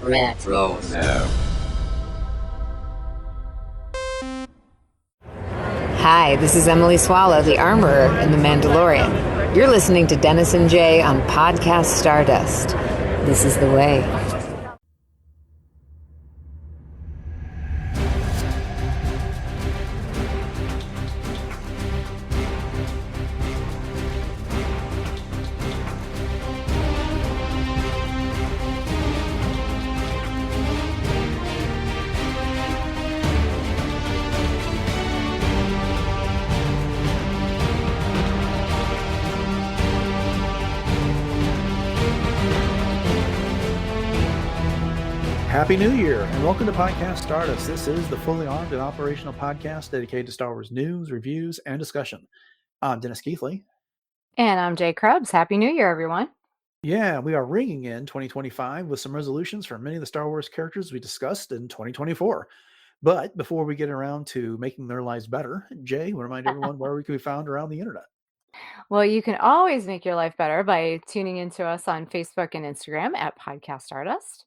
Retro Now. Hi, this is Emily Swallow, the Armorer in The Mandalorian. You're listening to Dennis and Jay on Podcast Stardust. This is the way. Happy New Year, and welcome to Podcast Stardust. This is the fully armed and operational podcast dedicated to Star Wars news, reviews, and discussion. I'm Dennis Keithley. And I'm Jay Krebs. Happy New Year, everyone. Yeah, we are ringing in 2025 with some resolutions for many of the Star Wars characters we discussed in 2024. But before we get around to making their lives better, Jay, we'll remind everyone where we can be found around the internet. Well, you can always make your life better by tuning into us on Facebook and Instagram at Podcast Stardust.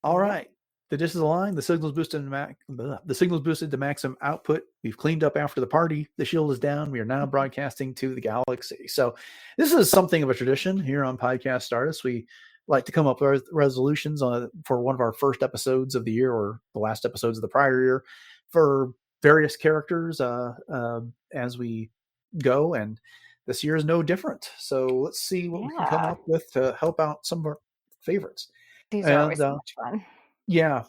All right. The dish is aligned. The signal's boosted to maximum output. We've cleaned up after the party. The shield is down. We are now broadcasting to the galaxy. So this is something of a tradition here on Podcast Stardust. We like to come up with resolutions for one of our first episodes of the year or the last episodes of the prior year for various characters as we go. And this year is no different. So let's see what we can come up with to help out some of our favorites. These are always so much fun. Yeah.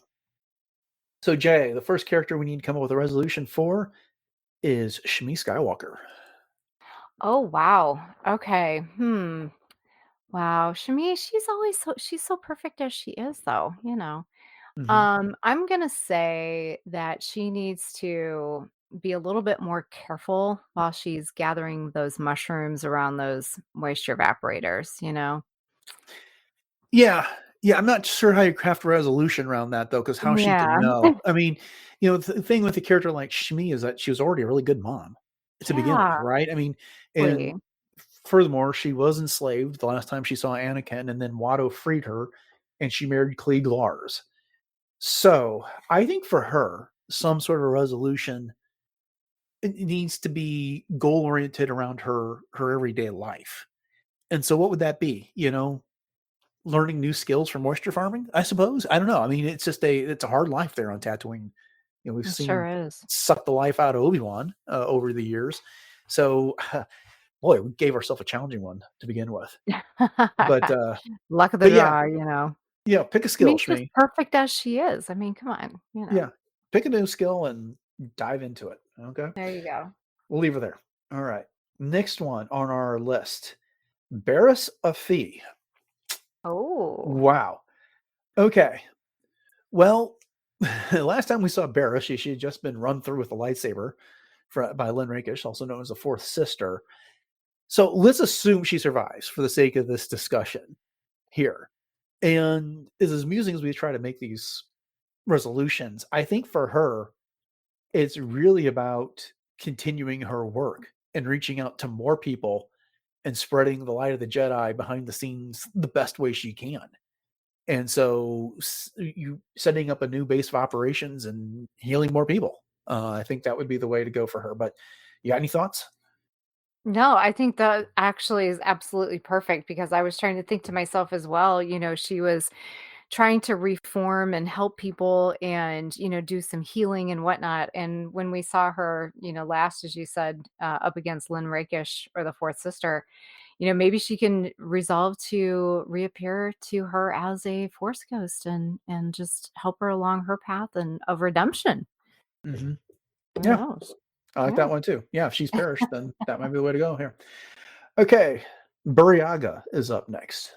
So, Jay, the first character we need to come up with a resolution for is Shmi Skywalker. Oh, wow. Okay. Wow. Shmi, she's so perfect as she is, though, you know. Mhm. I'm gonna say that she needs to be a little bit more careful while she's gathering those mushrooms around those moisture evaporators, you know. Yeah. Yeah. I'm not sure how you craft a resolution around that, though, because how she can Yeah. know. I mean, the thing with a character like Shmi is that she was already a really good mom to begin with, Yeah. right? I mean, and furthermore, she was enslaved the last time she saw Anakin, and then Watto freed her, and she married Klieg Lars. So I think for her, some sort of resolution it needs to be goal oriented around her everyday life. And so what would that be? Learning new skills for moisture farming, I suppose. I don't know. I mean, it's a hard life there on Tatooine. We've It seen sure is. suck the life out of Obi-Wan over the years. So boy, we gave ourselves a challenging one to begin with. But Luck of the draw, you know. Yeah, pick a I skill, mean, she's Shmi. perfect as she is. I mean, come on, you know. Yeah. Pick a new skill and dive into it. Okay. There you go. We'll leave her there. All right. Next one on our list. Barriss Afi. Oh. Wow. Okay. Well, last time we saw Barriss, she had just been run through with a lightsaber by Lynn Rakish, also known as the Fourth Sister. So let's assume she survives for the sake of this discussion here. And as amusing as we try to make these resolutions, I think for her, it's really about continuing her work and reaching out to more people and spreading the light of the Jedi behind the scenes the best way she can. And so you setting up a new base of operations and healing more people. I think that would be the way to go for her. But you got any thoughts? No, I think that actually is absolutely perfect because I was trying to think to myself as well, you know, she was trying to reform and help people and, you know, do some healing and whatnot. And when we saw her, you know, last, as you said, up against Lynn Rakish or the Fourth Sister, you know, maybe she can resolve to reappear to her as a Force ghost and just help her along her path and of redemption. Mm-hmm. Who Yeah, knows? I like Yeah. that one too. Yeah, if she's perished, then that might be the way to go here. Okay, Buryaga is up next.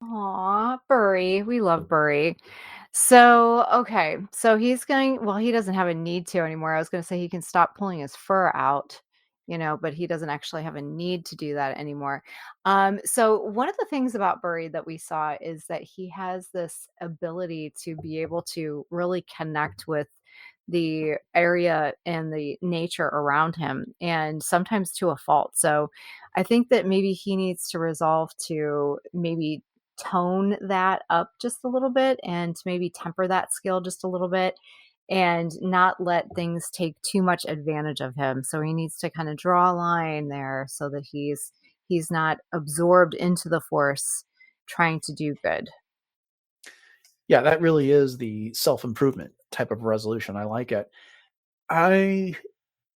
Aw, Burry. We love Burry. So, okay. So he doesn't have a need to anymore. I was going to say he can stop pulling his fur out, you know, but he doesn't actually have a need to do that anymore. So one of the things about Burry that we saw is that he has this ability to be able to really connect with the area and the nature around him, and sometimes to a fault. So I think that maybe he needs to resolve to maybe tone that up just a little bit and to maybe temper that skill just a little bit and not let things take too much advantage of him. So he needs to kind of draw a line there so that he's not absorbed into the force trying to do good. Yeah, that really is the self-improvement type of resolution. I like it.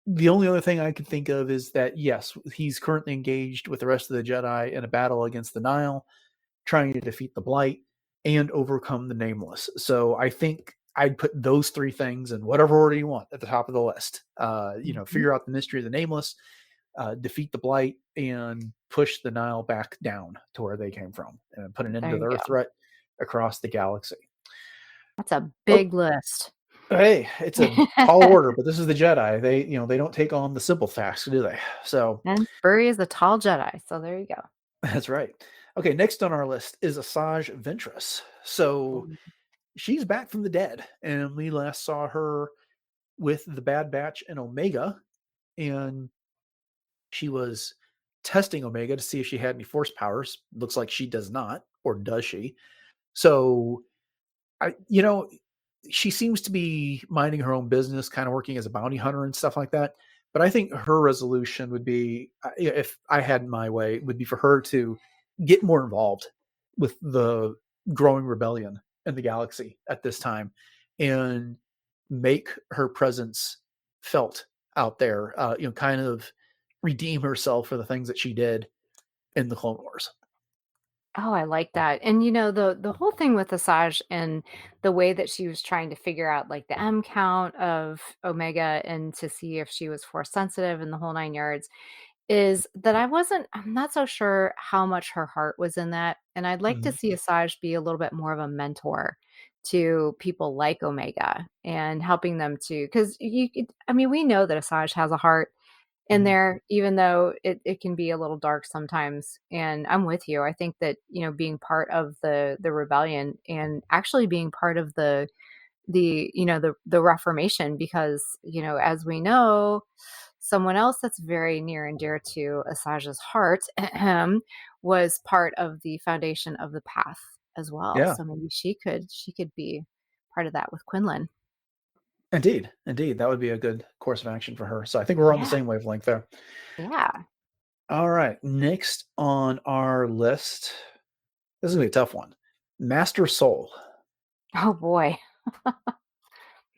The only other thing I could think of is that, yes, he's currently engaged with the rest of the Jedi in a battle against the Nile, trying to defeat the Blight and overcome the Nameless. So I think I'd put those three things in whatever order you want at the top of the list. Mhm. Figure out the mystery of the Nameless, defeat the Blight, and push the Nile back down to where they came from, and put an end There to you their go. threat across the galaxy. That's a Oh, big list. hey, it's a tall order, but this is the Jedi. They don't take on the simple tasks, do they? So And Furry is a tall Jedi, so there you go. that's right. Okay, next on our list is Asajj Ventress. So Ooh. she's back from the dead, and we last saw her with the Bad Batch and Omega, and she was testing Omega to see if she had any force powers. Looks like she does not, or does she? So I, she seems to be minding her own business, kind of working as a bounty hunter and stuff like that. But I think her resolution would be, if I had my way, would be for her to get more involved with the growing rebellion in the galaxy at this time, and make her presence felt out there. Kind of redeem herself for the things that she did in the Clone Wars. Oh, I like that. And the whole thing with Asajj and the way that she was trying to figure out like the M count of Omega and to see if she was force sensitive and the whole 9 yards is that I'm not so sure how much her heart was in that. And I'd like to Mhm. see Asajj be a little bit more of a mentor to people like Omega and helping them to, because I mean, we know that Asajj has a heart in Mhm. there, even though it can be a little dark sometimes. And I'm with you. I think that, being part of the rebellion and actually being part of the Reformation, because, as we know, someone else that's very near and dear to Asajj's heart was part of the foundation of the path as well. Yeah. So maybe she could be part of that with Quinlan. Indeed, indeed, that would be a good course of action for her. So I think we're on the Yeah. same wavelength there. Yeah. All right, next on our list, this is gonna be a tough one. Master Soul. Oh boy.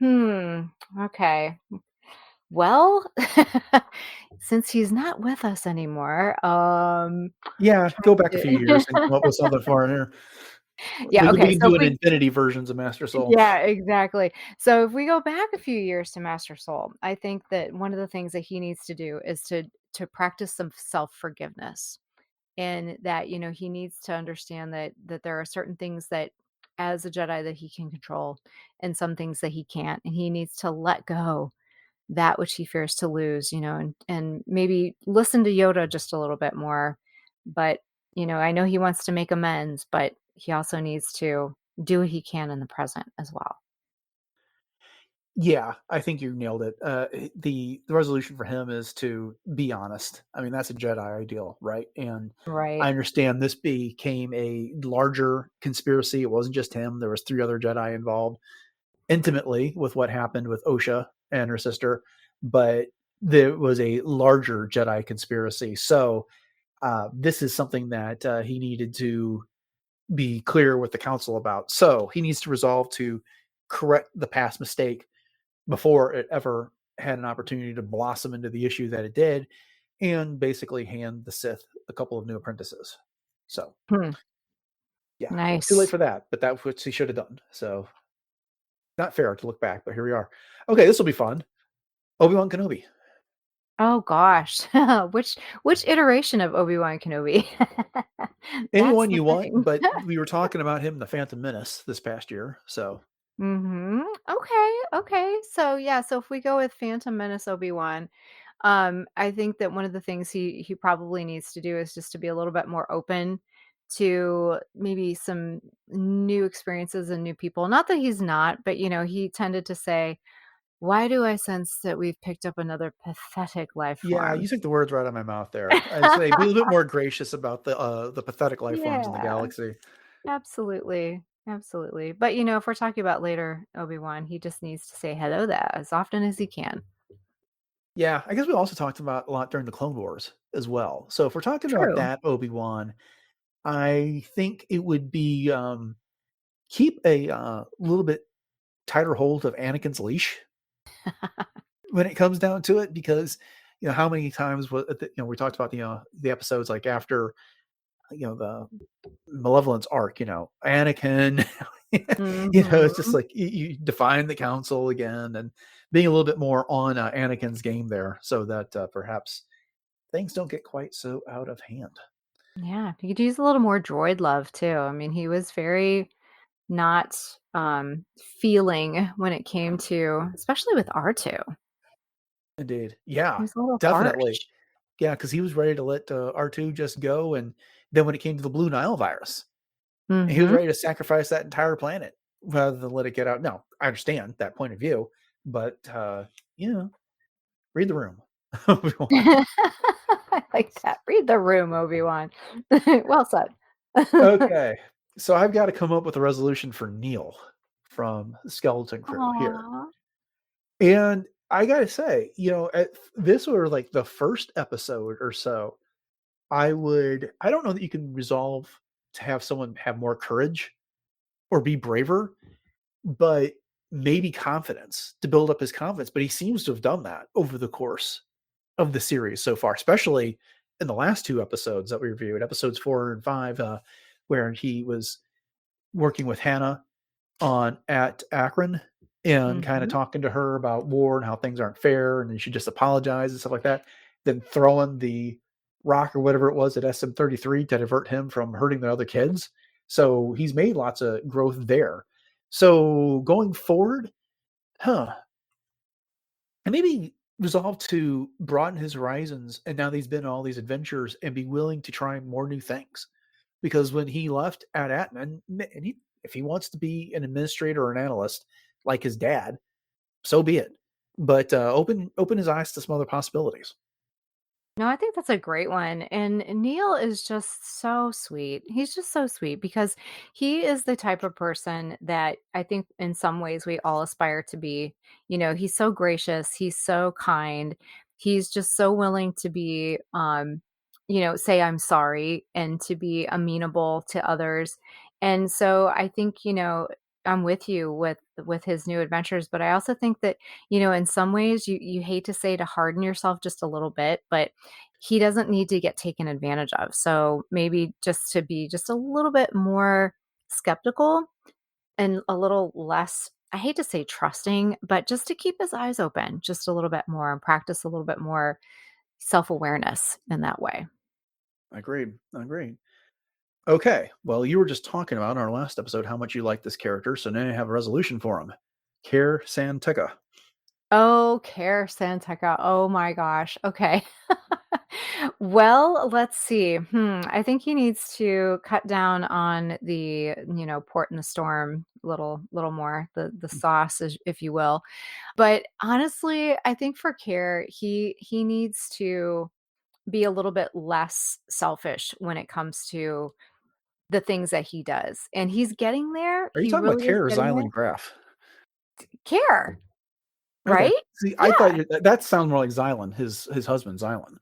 Okay. Well, since he's not with us anymore, Yeah, go trying back a few years and come up to with something for her. Yeah, We okay, can so if do an we infinity versions of Master Soul. Yeah, exactly. So if we go back a few years to Master Soul, I think that one of the things that he needs to do is to practice some self-forgiveness. And that, he needs to understand that there are certain things that as a Jedi that he can control and some things that he can't. And he needs to let go that which he fears to lose, and maybe listen to Yoda just a little bit more. But, I know he wants to make amends, but he also needs to do what he can in the present as well. Yeah, I think you nailed it. The resolution for him is to be honest. I mean, that's a Jedi ideal, right? And Right. I understand this became a larger conspiracy. It wasn't just him. There was three other Jedi involved intimately with what happened with Osha and her sister, but there was a larger Jedi conspiracy. So this is something that he needed to be clear with the council about. So he needs to resolve to correct the past mistake before it ever had an opportunity to blossom into the issue that it did, and basically hand the Sith a couple of new apprentices. So Hmm. yeah, too late Nice. for that, but that's what he should have done. So not fair to look back, but here we are. Okay, this will be fun. Obi-Wan Kenobi. Oh gosh. Which iteration of Obi-Wan Kenobi? That's Anyone the you want, thing. but we were talking about him in the Phantom Menace this past year. So Mhm. Okay, okay. So, yeah, so if we go with Phantom Menace Obi-Wan, I think that one of the things he probably needs to do is just to be a little bit more open to maybe some new experiences and new people. Not that he's not, but, he tended to say, "Why do I sense that we've picked up another pathetic life yeah, form?" you took the words right out of my mouth there. I'd say be a little bit more gracious about the pathetic life forms in the Yeah. galaxy. Absolutely. Absolutely. But, if we're talking about later Obi-Wan, he just needs to say hello there as often as he can. Yeah, I guess we also talked about a lot during the Clone Wars as well. So if we're talking about True. that Obi-Wan, I think it would be keep a little bit tighter hold of Anakin's leash when it comes down to it, because how many times we talked about the episodes like after the Malevolence arc, Anakin, it's just Mhm. like you define the council again and being a little bit more on Anakin's game there so that perhaps things don't get quite so out of hand. Yeah, he could use a little more droid love too. I mean, he was very not, feeling when it came to especially with R2. Indeed. He Yeah, was a little definitely. harsh. Yeah, because he was ready to let R2 just go. And then when it came to the Blue Nile virus, he was Mhm. ready to sacrifice that entire planet rather than let it get out. No, I understand that point of view, but, you know, read the room. Obi-Wan. I like that. Read the room, Obi-Wan. Well said. Okay, so I've got to come up with a resolution for Neil from the Skeleton Crew here. Aw. And I gotta say, this were like the first episode or so, I don't know that you can resolve to have someone have more courage or be braver, but maybe confidence to build up his confidence. But he seems to have done that over the course of the series so far, especially in the last two episodes that we reviewed, episodes 4 and 5, where he was working with Hannah on at Akron and kind of Mhm. talking to her about war and how things aren't fair and you should just apologize and stuff like that. Then throwing the rock or whatever it was at SM-33 to divert him from hurting the other kids. So he's made lots of growth there. So going forward, and maybe resolve to broaden his horizons. And now that he's been on all these adventures and be willing to try more new things. Because when he left at Atman, and if he wants to be an administrator or an analyst like his dad, so be it. But open his eyes to some other possibilities. No, I think that's a great one. And Neil is just so sweet. He's just so sweet because he is the type of person that I think in some ways we all aspire to be. He's so gracious, he's so kind. He's just so willing to be say I'm sorry and to be amenable to others. And so I think, I'm with you with his new adventures, but I also think that, in some ways you hate to say to harden yourself just a little bit, but he doesn't need to get taken advantage of. So maybe just to be just a little bit more skeptical and a little less, I hate to say trusting, but just to keep his eyes open just a little bit more and practice a little bit more self awareness in that way. Agreed. Agreed. Okay. Well, you were just talking about in our last episode how much you like this character, so now you have a resolution for him. Care Santeca. Oh, Care Santeca. Oh my gosh. Okay. Well, let's see. I think he needs to cut down on the, port in the storm little more, the sauce, if you will. But honestly, I think for Care, he needs to be a little bit less selfish when it comes to the things that he does. And he's getting there. Are you He talking about really is Care or getting there. Zylan Graf? Care, Okay. right? See, I Yeah. thought that sounds more like Xylan, his husband Xylan.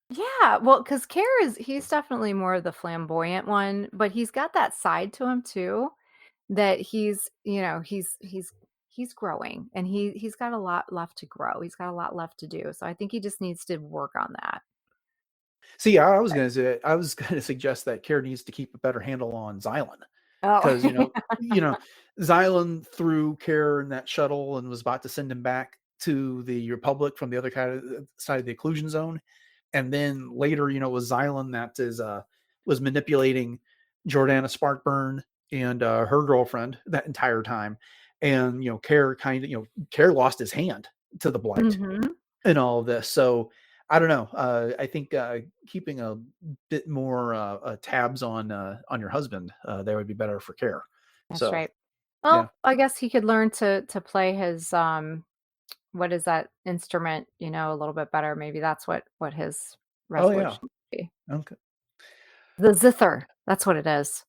Yeah, well, because Care he's definitely more of the flamboyant one, but he's got that side to him too that he's growing and he's got a lot left to grow. He's got a lot left to do. So I think he just needs to work on that. See, I was gonna suggest that Care needs to keep a better handle on Xylan Oh, because Xylan threw Care in that shuttle and was about to send him back to the Republic from the other side of the occlusion zone, and then later, it was Xylan that was manipulating Jordana Sparkburn and her girlfriend that entire time, and Care lost his hand to the blight hmm in all of this. So I don't know. I think keeping a bit more tabs on your husband there would be better for Care. that's So right. yeah. Well, I guess he could learn to play his what is that instrument, a little bit better. Maybe that's what his Oh yeah. resolution would be. Okay. The zither. That's what it is.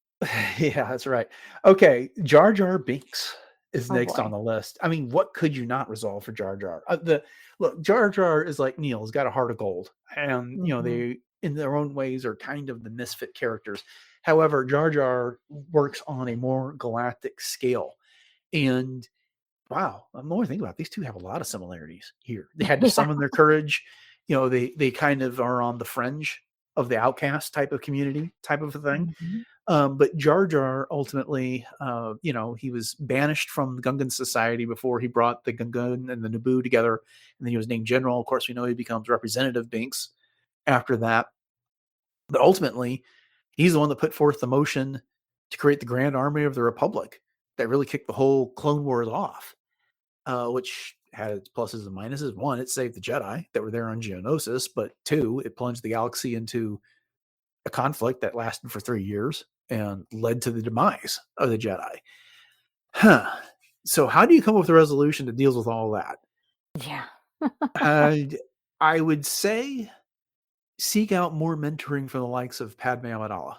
Yeah, that's right. Okay, Jar Jar Binks is Oh next on boy. the list. I mean, what could you not resolve for Jar Jar? The look, Jar Jar is like Neil. He's got a heart of gold, and Mhm. they in their own ways are kind of the misfit characters. However, Jar Jar works on a more galactic scale, and wow, the more I think about it, these two have a lot of similarities here. They had to Yeah. summon their courage. They kind of are on the fringe of the outcast type of community type of a thing. Mhm. But Jar Jar ultimately, he was banished from the Gungan society before he brought the Gungan and the Naboo together, and then he was named general. Of course, we know he becomes Representative Binks after that. But ultimately, he's the one that put forth the motion to create the Grand Army of the Republic that really kicked the whole Clone Wars off, which had its pluses and minuses. One, it saved the Jedi that were there on Geonosis, but two, it plunged the galaxy into a conflict that lasted for 3 years and led to the demise of the Jedi. Huh. So, how do you come up with a resolution that deals with all that? Yeah. I would say seek out more mentoring from the likes of Padme Amidala,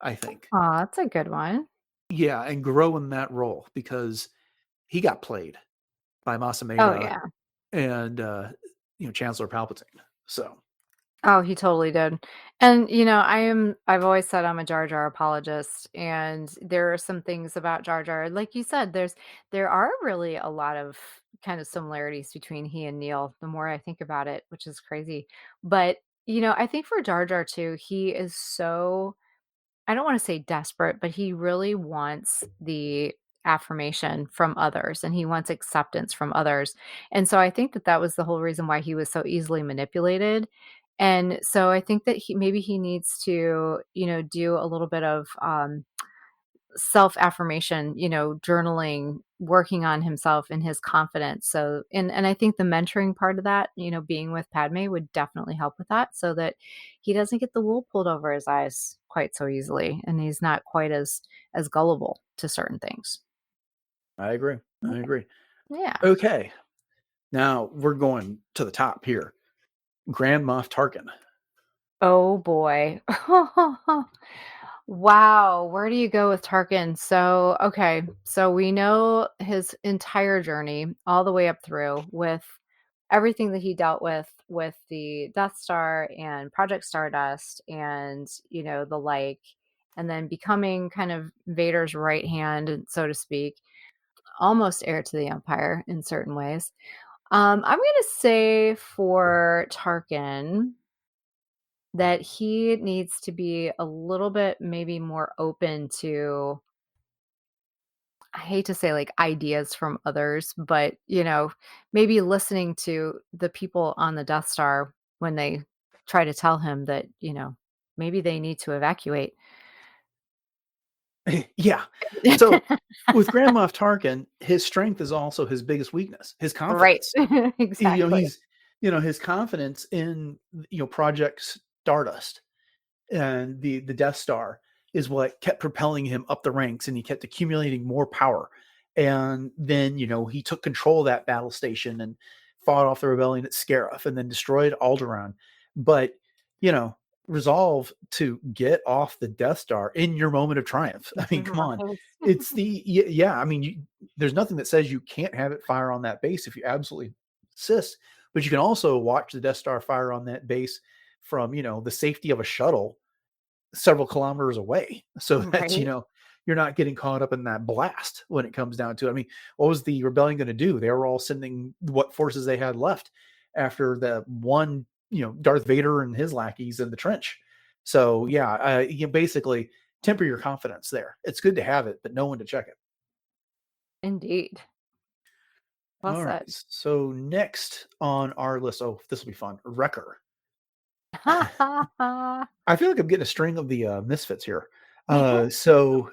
I think. Oh, that's a good one. Yeah, and grow in that role because he got played by Oh, Masameda yeah. and Chancellor Palpatine. So Oh, he totally did. And, I've always said I'm a Jar Jar apologist, and there are some things about Jar Jar, like you said, there are really a lot of kind of similarities between he and Neil, the more I think about it, which is crazy. But, I think for Jar Jar too, he is so I don't wanna say desperate, but he really wants the affirmation from others, and he wants acceptance from others, and so I think that that was the whole reason why he was so easily manipulated, and so I think that he needs to, do a little bit of, self-affirmation, journaling, working on himself and his confidence. So and I think the mentoring part of that, being with Padme would definitely help with that so that he doesn't get the wool pulled over his eyes quite so easily and he's not quite as gullible to certain things. I agree. I Yeah. agree. Yeah. Okay. Now we're going to the top here. Grand Moff Tarkin. Oh boy. Wow, where do you go with Tarkin? So, okay, so we know his entire journey all the way up through with everything that he dealt with the Death Star and Project Stardust and, the like, and then becoming kind of Vader's right hand, so to speak, almost heir to the Empire in certain ways. I'm gonna say for Tarkin that he needs to be a little bit maybe more open to I hate to say like ideas from others, but maybe listening to the people on the Death Star when they try to tell him that, maybe they need to evacuate. Yeah. So with Grand Moff Tarkin, his strength is also his biggest weakness, his Right. confidence. You know, Exactly. he's his confidence in Project Stardust and the Death Star is what kept propelling him up the ranks, and he kept accumulating more power. And then he took control of that battle station and fought off the rebellion at Scarif, and then destroyed Alderaan. But you know, resolve to get off the Death Star in your moment of triumph. I mean, come on, Right. it's yeah. I mean, there's nothing that says you can't have it fire on that base if you absolutely insist. But you can also watch the Death Star fire on that base from the safety of a shuttle several kilometers away so that Right. you're not getting caught up in that blast when it comes down to it. I mean, what was the rebellion going to do? They were all sending what forces they had left after the one Darth Vader and his lackeys in the trench. So yeah, you basically temper your confidence there. It's good to have it, but know when to check it. Indeed. Well All right, said. so next on our list, oh, this will be fun, Wrecker. I feel like I'm getting a string of the misfits here. So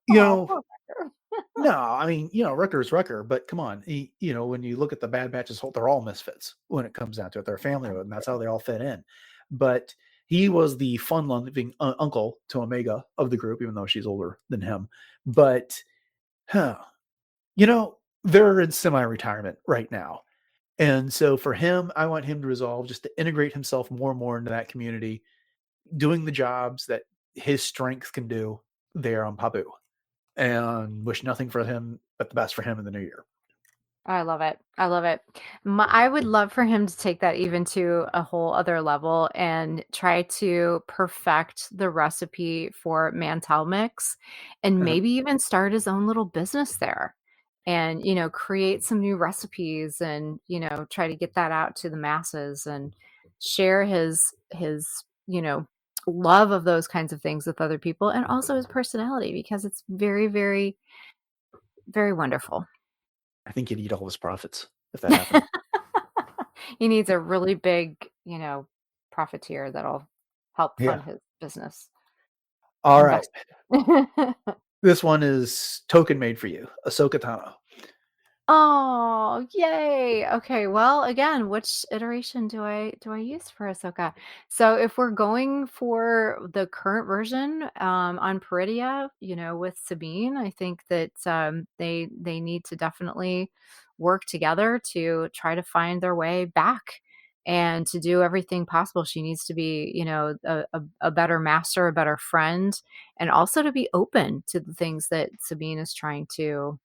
you Oh, know poor Becker. No, I mean, Rucker is Rucker, but come on, when you look at the Bad Batches, they're all misfits when it comes down to it. They're a family, and that's how they all fit in. But he was the fun-loving uncle to Omega of the group, even though she's older than him. But, huh, they're in semi-retirement right now. And so for him, I want him to resolve just to integrate himself more and more into that community, doing the jobs that his strength can do there on Pabu, and wish nothing for him but the best for him in the new year. I love it. I love it. I would love for him to take that even to a whole other level and try to perfect the recipe for Mantel Mix and Uh-huh. maybe even start his own little business there and, create some new recipes and, try to get that out to the masses and share his, love of those kinds of things with other people and also his personality because it's very, very, very wonderful. I think you'd eat all his profits if that happened. He needs a really big, profiteer that'll help Yeah. fund his business All right. invest. This one is token made for you, Ahsoka Tano. Oh, yay. Okay, well, again, which iteration do I use for Ahsoka? So if we're going for the current version on Peridia, with Sabine, I think that they need to definitely work together to try to find their way back and to do everything possible. She needs to be, a better master, a better friend, and also to be open to the things that Sabine is trying to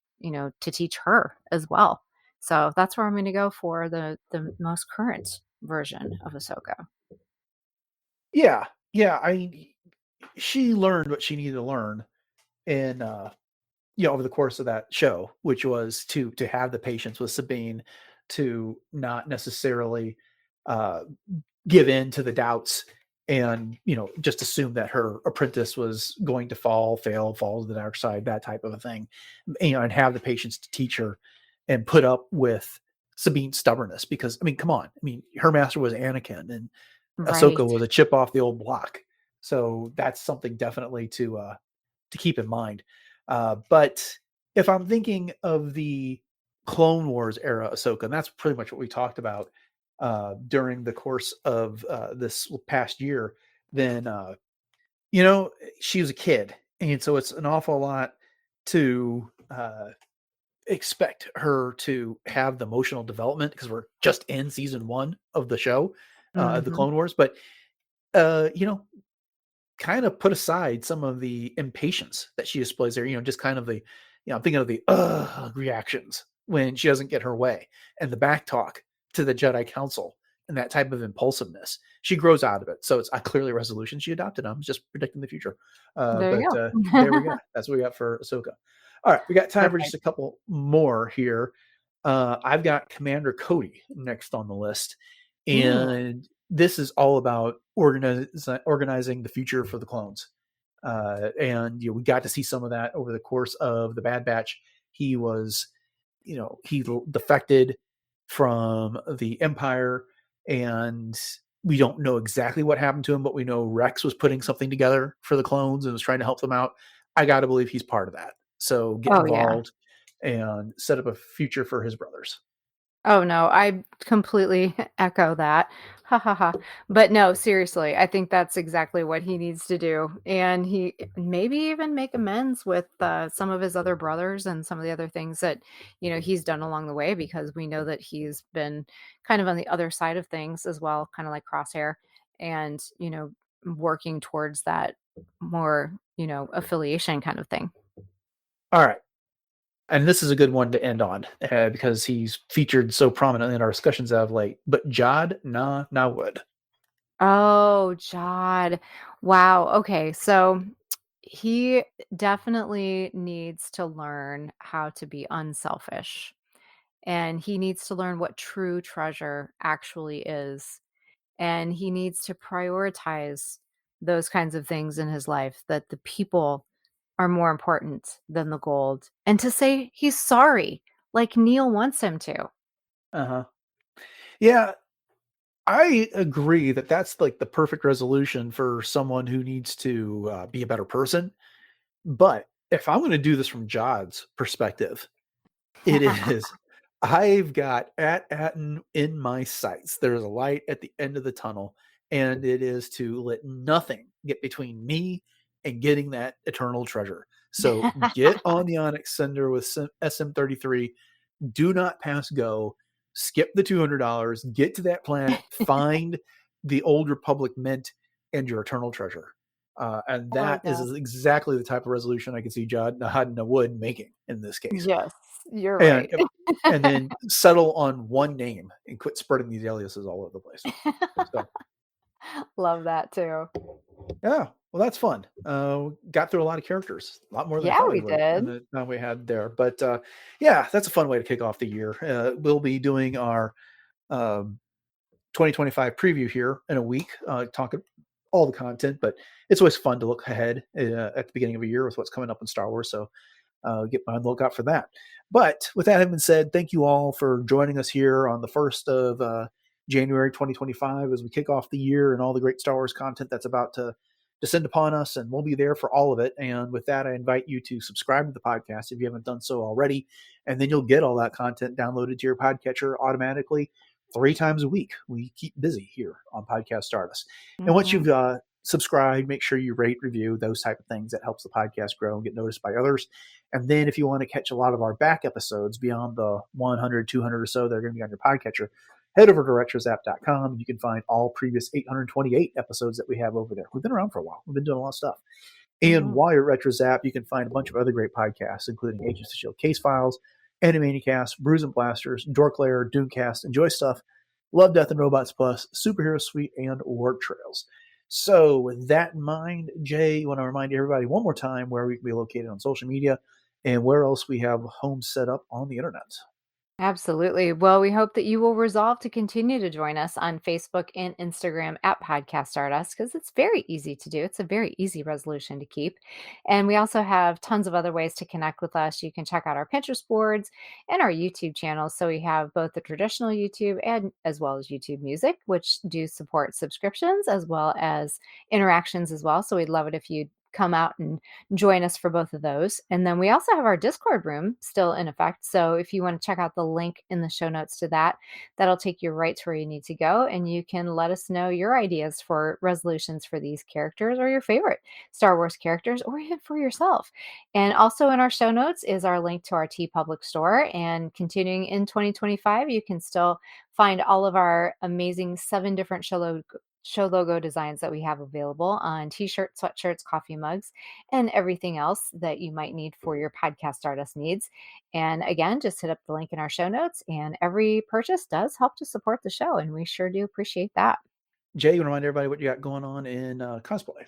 teach her as well. So that's where I'm going to go for the most current version of Ahsoka. Yeah. Yeah. She learned what she needed to learn in, over the course of that show, which was to have the patience with Sabine, to not necessarily uh, give in to the doubts, and just assume that her apprentice was going to fall to the dark side, that type of a thing, and have the patience to teach her and put up with Sabine's stubbornness. Because come on, her master was Anakin, and Right. Ahsoka was a chip off the old block. So that's something definitely to keep in mind. But if I'm thinking of the Clone Wars era Ahsoka, and that's pretty much what we talked about during the course of this past year, then she was a kid, and so it's an awful lot to expect her to have the emotional development, because we're just in season 1 of the show, the Mhm. Clone Wars. But uh, you know, kind of put aside some of the impatience that she displays there, just kind of the, I'm thinking of the reactions when she doesn't get her way, and the back talk to the Jedi Council, and that type of impulsiveness. She grows out of it. So it's a clearly resolution she adopted. I'm just predicting the future. There But you there we go. go. That's what we got for Ahsoka. All right. We got time for just Perfect. a couple more here. I've got Commander Cody next on the list. Ooh. And this is all about organizing the future for the clones. And we got to see some of that over the course of the Bad Batch. He was, he defected from the Empire, and we don't know exactly what happened to him, but we know Rex was putting something together for the clones and was trying to help them out. I got to believe he's part of that. So get Oh, yeah. involved and set up a future for his brothers. Oh, no, I completely echo that. Ha ha ha. But no, seriously, I think that's exactly what he needs to do. And he maybe even make amends with some of his other brothers and some of the other things that, he's done along the way, because we know that he's been kind of on the other side of things as well, kind of like Crosshair, and, working towards that more, affiliation kind of thing. All right. And this is a good one to end on, because he's featured so prominently in our discussions of late. But Jod Na Wood. Oh, Jod. Wow. Okay. So he definitely needs to learn how to be unselfish, and he needs to learn what true treasure actually is. And he needs to prioritize those kinds of things in his life, that the people are more important than the gold, and to say he's sorry, like Neil wants him to. Uh huh. Yeah, I agree that that's like the perfect resolution for someone who needs to be a better person. But if I'm going to do this from Jod's perspective, it is, I've got Atten in my sights. There's a light at the end of the tunnel, and it is to let nothing get between me and getting that eternal treasure. So get on the Onyx Sender with SM-33. Do not pass go. Skip the $200. Get to that planet. Find the Old Republic mint and your eternal treasure. And I that like is that. exactly the type of resolution I can see Jad Wood making in this case. Yes, you're And right. and then settle on one name and quit spreading these aliases all over the place. So Love that too. yeah, well, that's fun. Got through a lot of characters, a lot more than I Yeah, thought I we would in did. the time we had there. But yeah, that's a fun way to kick off the year. We'll be doing our um, 2025 preview here in a week, talking all the content. But it's always fun to look ahead at the beginning of a year with what's coming up in Star Wars. So get on the lookout for that. But with that having been said, thank you all for joining us here on the 1st of January 2025 as we kick off the year and all the great Star Wars content that's about to descend upon us. And we'll be there for all of it. And with that, I invite you to subscribe to the podcast if you haven't done so already. And then you'll get all that content downloaded to your podcatcher automatically 3 times a week. We keep busy here on Podcast Stardust. And once Mhm. you've subscribe, make sure you rate, review, those type of things. That helps the podcast grow and get noticed by others. And then if you want to catch a lot of our back episodes beyond the 100, 200 or so that are going to be on your podcatcher, head over to retrozap.com. You can find all previous 828 episodes that we have over there. We've been around for a while. We've been doing a lot of stuff. And Mhm. while you're at RetroZap, you can find a bunch of other great podcasts, including Agents of S.H.I.E.L.D. Case Files, Animaniacast, Brews and Blasters, Dork Lair, Doomcast, Enjoy Stuff, Love, Death, and Robots Plus, Superhero Suite, and Warp Trails. So with that in mind, Jay, you want to remind everybody one more time where we can be located on social media and where else we have homes set up on the internet. Absolutely. Well, we hope that you will resolve to continue to join us on Facebook and Instagram at Podcast Stardust because it's very easy to do. It's a very easy resolution to keep. And we also have tons of other ways to connect with us. You can check out our Pinterest boards and our YouTube channels. So we have both the traditional YouTube and as well as YouTube Music, which do support subscriptions as well as interactions as well. So we'd love it if you'd come out and join us for both of those. And then we also have our Discord room still in effect. So if you want to check out the link in the show notes to that, that'll take you right to where you need to go. And you can let us know your ideas for resolutions for these characters or your favorite Star Wars characters or even for yourself. And also in our show notes is our link to our T Public store. And continuing in 2025, you can still find all of our amazing 7 different show logo designs that we have available on t-shirts, sweatshirts, coffee mugs, and everything else that you might need for your podcast Stardust needs. And again, just hit up the link in our show notes, and every purchase does help to support the show, and we sure do appreciate that. Jay, you want to remind everybody what you got going on in cosplay?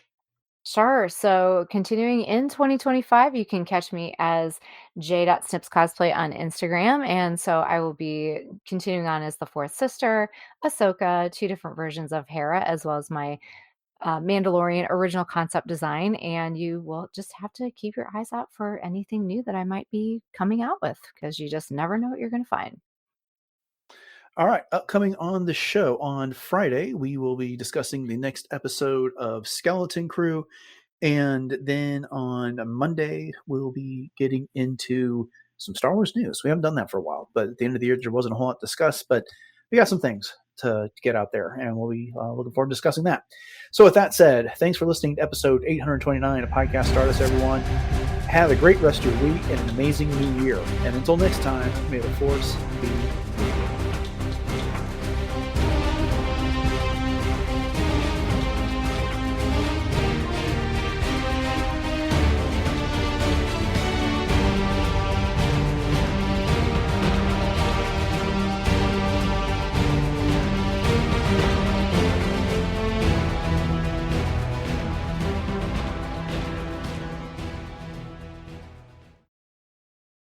Sure. So continuing in 2025, you can catch me as j.snips cosplay on Instagram. And so I will be continuing on as the fourth sister, Ahsoka, 2 different versions of Hera, as well as my Mandalorian original concept design, and you will just have to keep your eyes out for anything new that I might be coming out with because you just never know what you're going to find. All right, upcoming on the show on Friday, we will be discussing the next episode of Skeleton Crew. And then on Monday, we'll be getting into some Star Wars news. We haven't done that for a while, but at the end of the year, there wasn't a whole lot to discuss, but we got some things to get out there, and we'll be looking forward to discussing that. So with that said, thanks for listening to episode 829 of Podcast Stardust, everyone. Have a great rest of your week and an amazing new year. And until next time, may the Force be